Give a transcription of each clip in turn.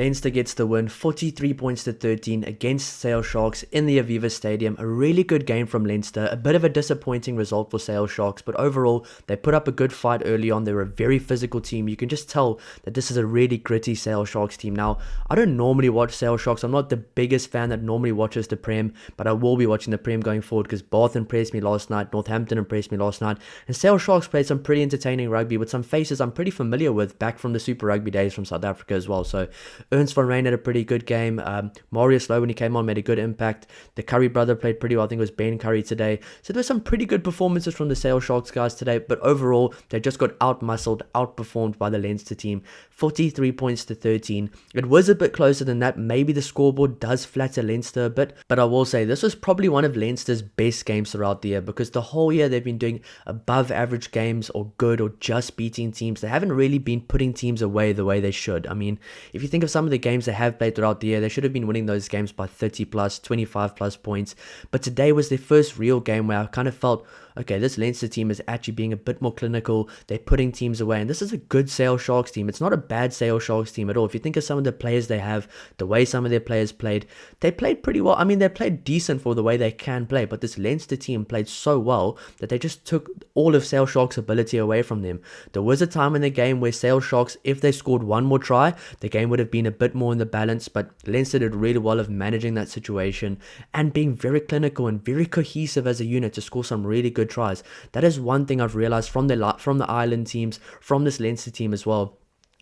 Leinster gets the win, 43 points to 13 against Sale Sharks in the Aviva Stadium. A really good game from Leinster. A bit of a disappointing result for Sale Sharks, but overall, they put up a good fight early on. They were a very physical team. You can just tell that this is a really gritty Sale Sharks team. Now, I don't normally watch Sale Sharks. I'm not the biggest fan that normally watches the Prem, but I will be watching the Prem going forward because Bath impressed me last night, Northampton impressed me last night, and Sale Sharks played some pretty entertaining rugby with some faces I'm pretty familiar with back from the Super Rugby days from South Africa as well. So Ernst van Rijn had a pretty good game. Marius Lowe, when he came on, made a good impact. The Curry brother played pretty well. I think it was Ben Curry today. So there were some pretty good performances from the Sale Sharks guys today, but overall, they just got out-muscled, outperformed by the Leinster team. 43 points to 13. It was a bit closer than that. Maybe the scoreboard does flatter Leinster a bit, but I will say this was probably one of Leinster's best games throughout the year because the whole year they've been doing above average games or good or just beating teams. They haven't really been putting teams away the way they should. I mean, if you think of some of the games they have played throughout the year, they should have been winning those games by 30 plus, 25 plus points. But today was their first real game where I kind of felt, okay, this Leinster team is actually being a bit more clinical. They're putting teams away, and this is a good Sale Sharks team. It's not a bad Sale Sharks team at all. If you think of some of the players they have, the way some of their players played, they played pretty well. I mean, they played decent for the way they can play, but this Leinster team played so well that they just took all of Sale Sharks' ability away from them. There was a time in the game where Sale Sharks, if they scored one more try, the game would have been a bit more in the balance, but Leinster did really well of managing that situation and being very clinical and very cohesive as a unit to score some really good tries. That is one thing I've realized from the Ireland teams, from this Leinster team as well.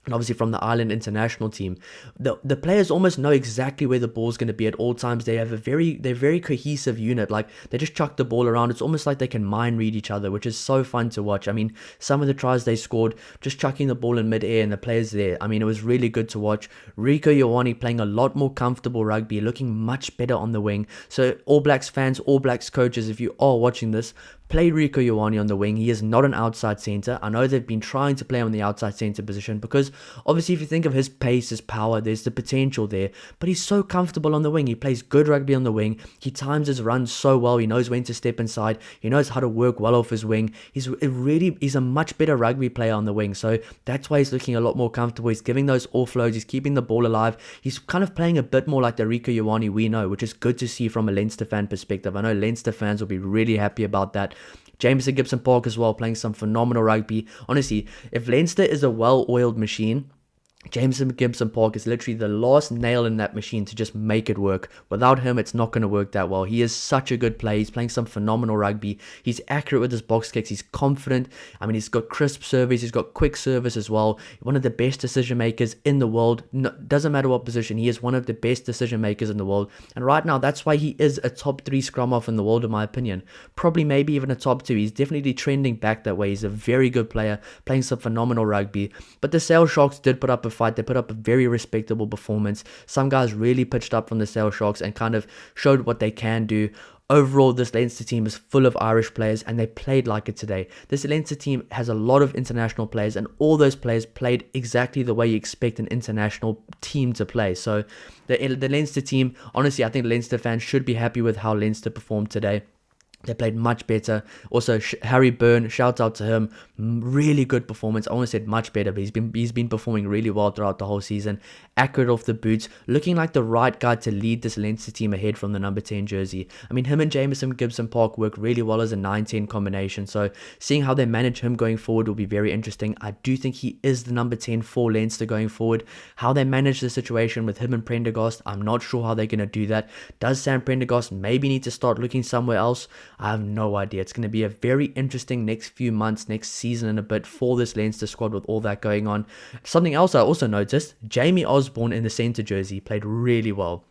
And obviously from the Ireland international team, the players almost know exactly where the ball's going to be at all times. They're very cohesive unit. Like, they just chuck the ball around. It's almost like they can mind read each other, which is so fun to watch. I mean, some of the tries they scored, just chucking the ball in mid-air and the players there. I mean, it was really good to watch. Rieko Ioane playing a lot more comfortable rugby, looking much better on the wing. So All Blacks fans, All Blacks coaches, if you are watching this, play Rieko Ioane on the wing. He is not an outside centre. I know they've been trying to play him in the outside centre position because obviously if you think of his pace, his power, there's the potential there. But he's so comfortable on the wing. He plays good rugby on the wing. He times his runs so well. He knows when to step inside. He knows how to work well off his wing. He's a much better rugby player on the wing. So that's why he's looking a lot more comfortable. He's giving those offloads. He's keeping the ball alive. He's kind of playing a bit more like the Rieko Ioane we know, which is good to see from a Leinster fan perspective. I know Leinster fans will be really happy about that. Jameson Gibson-Park as well, playing some phenomenal rugby. Honestly, if Leinster is a well-oiled machine, Jameson Gibson-Park is literally the last nail in that machine to just make it work. Without him, it's not going to work that well. He is such a good player. He's playing some phenomenal rugby. He's accurate with his box kicks. He's confident. I mean, he's got crisp service. He's got quick service as well. One of the best decision makers in the world. No, doesn't matter what position. He is one of the best decision makers in the world. And right now, that's why he is a top 3 scrum half in the world, in my opinion. Probably maybe even a top 2. He's definitely trending back that way. He's a very good player, playing some phenomenal rugby. But the Sale Sharks did put up a fight. They put up a very respectable performance. Some guys really pitched up from the Sale Sharks and kind of showed what they can do. Overall, this Leinster team is full of Irish players and they played like it today. This Leinster team has a lot of international players and all those players played exactly the way you expect an international team to play. So the Leinster team, honestly, I think Leinster fans should be happy with how Leinster performed today. They played much better. Also, Harry Byrne, shout out to him. Really good performance. I almost said much better, but he's been performing really well throughout the whole season. Accurate off the boots, looking like the right guy to lead this Leinster team ahead from the number 10 jersey. I mean, him and Jameson Gibson-Park work really well as a 9-10 combination. So seeing how they manage him going forward will be very interesting. I do think he is the number 10 for Leinster going forward. How they manage the situation with him and Prendergast, I'm not sure how they're going to do that. Does Sam Prendergast maybe need to start looking somewhere else? I have no idea. It's going to be a very interesting next few months, next season and a bit for this Leinster squad with all that going on. Something else I also noticed, Jamie Osborne in the centre jersey played really well.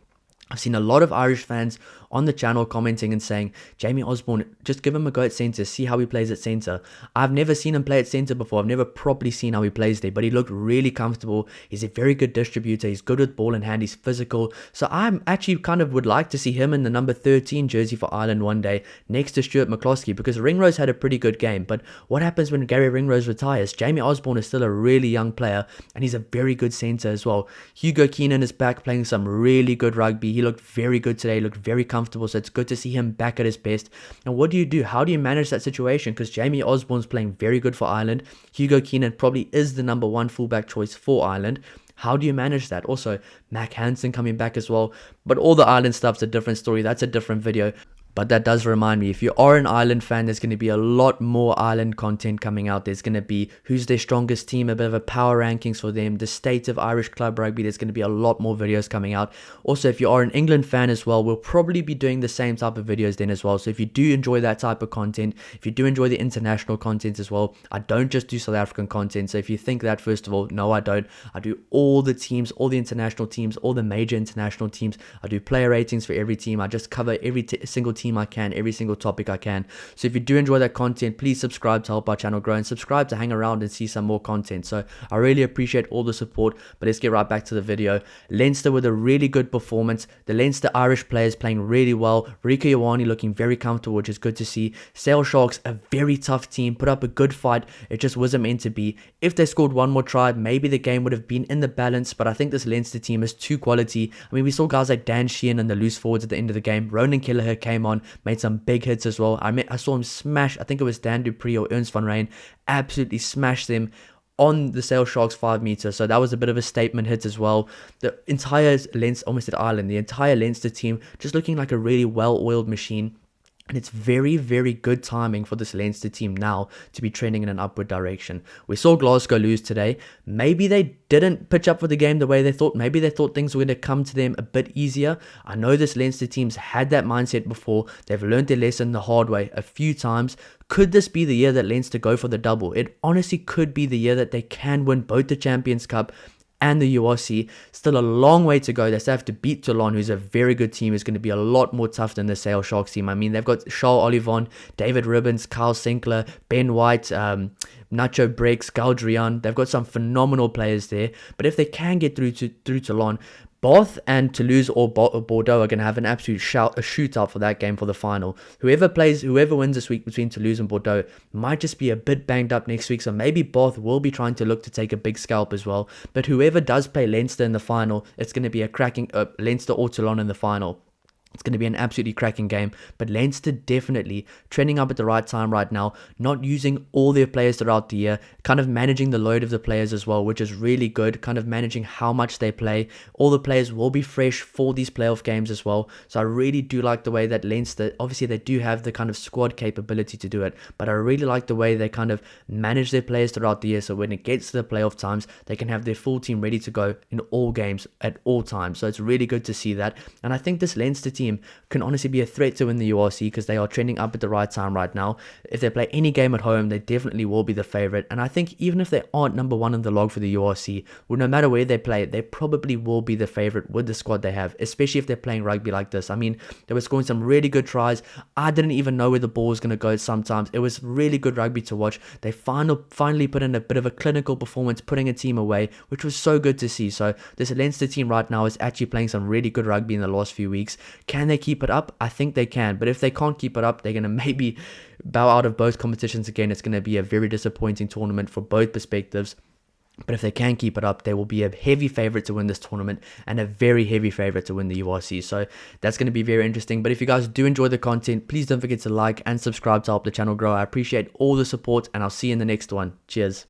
I've seen a lot of Irish fans on the channel commenting and saying, Jamie Osborne, just give him a go at centre, see how he plays at centre. I've never seen him play at centre before. I've never properly seen how he plays there, but he looked really comfortable. He's a very good distributor. He's good with ball in hand. He's physical. So I'm actually kind of would like to see him in the number 13 jersey for Ireland one day next to Stuart McCloskey, because Ringrose had a pretty good game. But what happens when Gary Ringrose retires? Jamie Osborne is still a really young player and he's a very good centre as well. Hugo Keenan is back playing some really good rugby. He looked very good today, looked very comfortable, so it's good to see him back at his best. And what do you do? How do you manage that situation? Because Jamie Osborne's playing very good for Ireland. Hugo Keenan probably is the number 1 fullback choice for Ireland. How do you manage that? Also, Mac Hansen coming back as well. But all the island stuff's a different story. That's a different video. But that does remind me, if you are an Ireland fan, there's going to be a lot more Ireland content coming out. There's going to be who's their strongest team, a bit of a power rankings for them, the state of Irish club rugby. There's going to be a lot more videos coming out. Also, if you are an England fan as well, we'll probably be doing the same type of videos then as well. So if you do enjoy that type of content, if you do enjoy the international content as well, I don't just do South African content. So if you think that, first of all, no, I don't. I do all the teams, all the international teams, all the major international teams. I do player ratings for every team. I just cover every single team I can, every single topic I can. So if you do enjoy that content, please subscribe to help our channel grow, and subscribe to hang around and see some more content. So I really appreciate all the support. But let's get right back to the video. Leinster with a really good performance. The Leinster Irish players playing really well. Rieko Ioane looking very comfortable, which is good to see. Sale Sharks, a very tough team, put up a good fight. It just wasn't meant to be. If they scored one more try, maybe the game would have been in the balance, but I think this Leinster team is too quality. I mean, we saw guys like Dan Sheehan and the loose forwards at the end of the game. Ronan Kelleher came on, made some big hits as well. I saw him smash, I think it was Dan Dupree or Ernst van Rijn, absolutely smashed them on the Sale Sharks 5 meter. So that was a bit of a statement hit as well. The entire Leinster, almost at Ireland, the entire Leinster team just looking like a really well-oiled machine. And it's very, very good timing for this Leinster team now to be trending in an upward direction. We saw Glasgow lose today. Maybe they didn't pitch up for the game the way they thought. Maybe they thought things were going to come to them a bit easier. I know this Leinster team's had that mindset before. They've learned their lesson the hard way a few times. Could this be the year that Leinster go for the double? It honestly could be the year that they can win both the Champions Cup and the URC. Still a long way to go. They still have to beat Toulon, who's a very good team. Is going to be a lot more tough than the Sale Sharks team. I mean, they've got Charles Olivon, David Ribbons, Kyle Sinclair, Ben White, Nacho Breaks, Galdrian. They've got some phenomenal players there. But if they can get through Toulon, Bath and Toulouse or Bordeaux are going to have an absolute shootout for that game for the final. Whoever wins this week between Toulouse and Bordeaux might just be a bit banged up next week. So maybe Bath will be trying to look to take a big scalp as well. But whoever does play Leinster in the final, it's going to be a cracking Leinster or Toulon in the final. It's going to be an absolutely cracking game. But Leinster definitely trending up at the right time right now, not using all their players throughout the year, kind of managing the load of the players as well, which is really good, kind of managing how much they play. All the players will be fresh for these playoff games as well. So I really do like the way that Leinster, obviously they do have the kind of squad capability to do it, but I really like the way they kind of manage their players throughout the year, so when it gets to the playoff times, they can have their full team ready to go in all games at all times. So it's really good to see that. And I think this Leinster team can honestly be a threat to win the URC because they are trending up at the right time right now. If they play any game at home, they definitely will be the favorite. And I think even if they aren't number one in the log for the URC, well, no matter where they play, they probably will be the favorite with the squad they have, especially if they're playing rugby like this. I mean, they were scoring some really good tries. I didn't even know where the ball was going to go sometimes. It was really good rugby to watch. They finally put in a bit of a clinical performance, putting a team away, which was so good to see. So this Leinster team right now is actually playing some really good rugby in the last few weeks. Can they keep it up? I think they can. But if they can't keep it up, they're going to maybe bow out of both competitions again. It's going to be a very disappointing tournament for both perspectives. But if they can keep it up, they will be a heavy favorite to win this tournament and a very heavy favorite to win the URC. So that's going to be very interesting. But if you guys do enjoy the content, please don't forget to like and subscribe to help the channel grow. I appreciate all the support, and I'll see you in the next one. Cheers.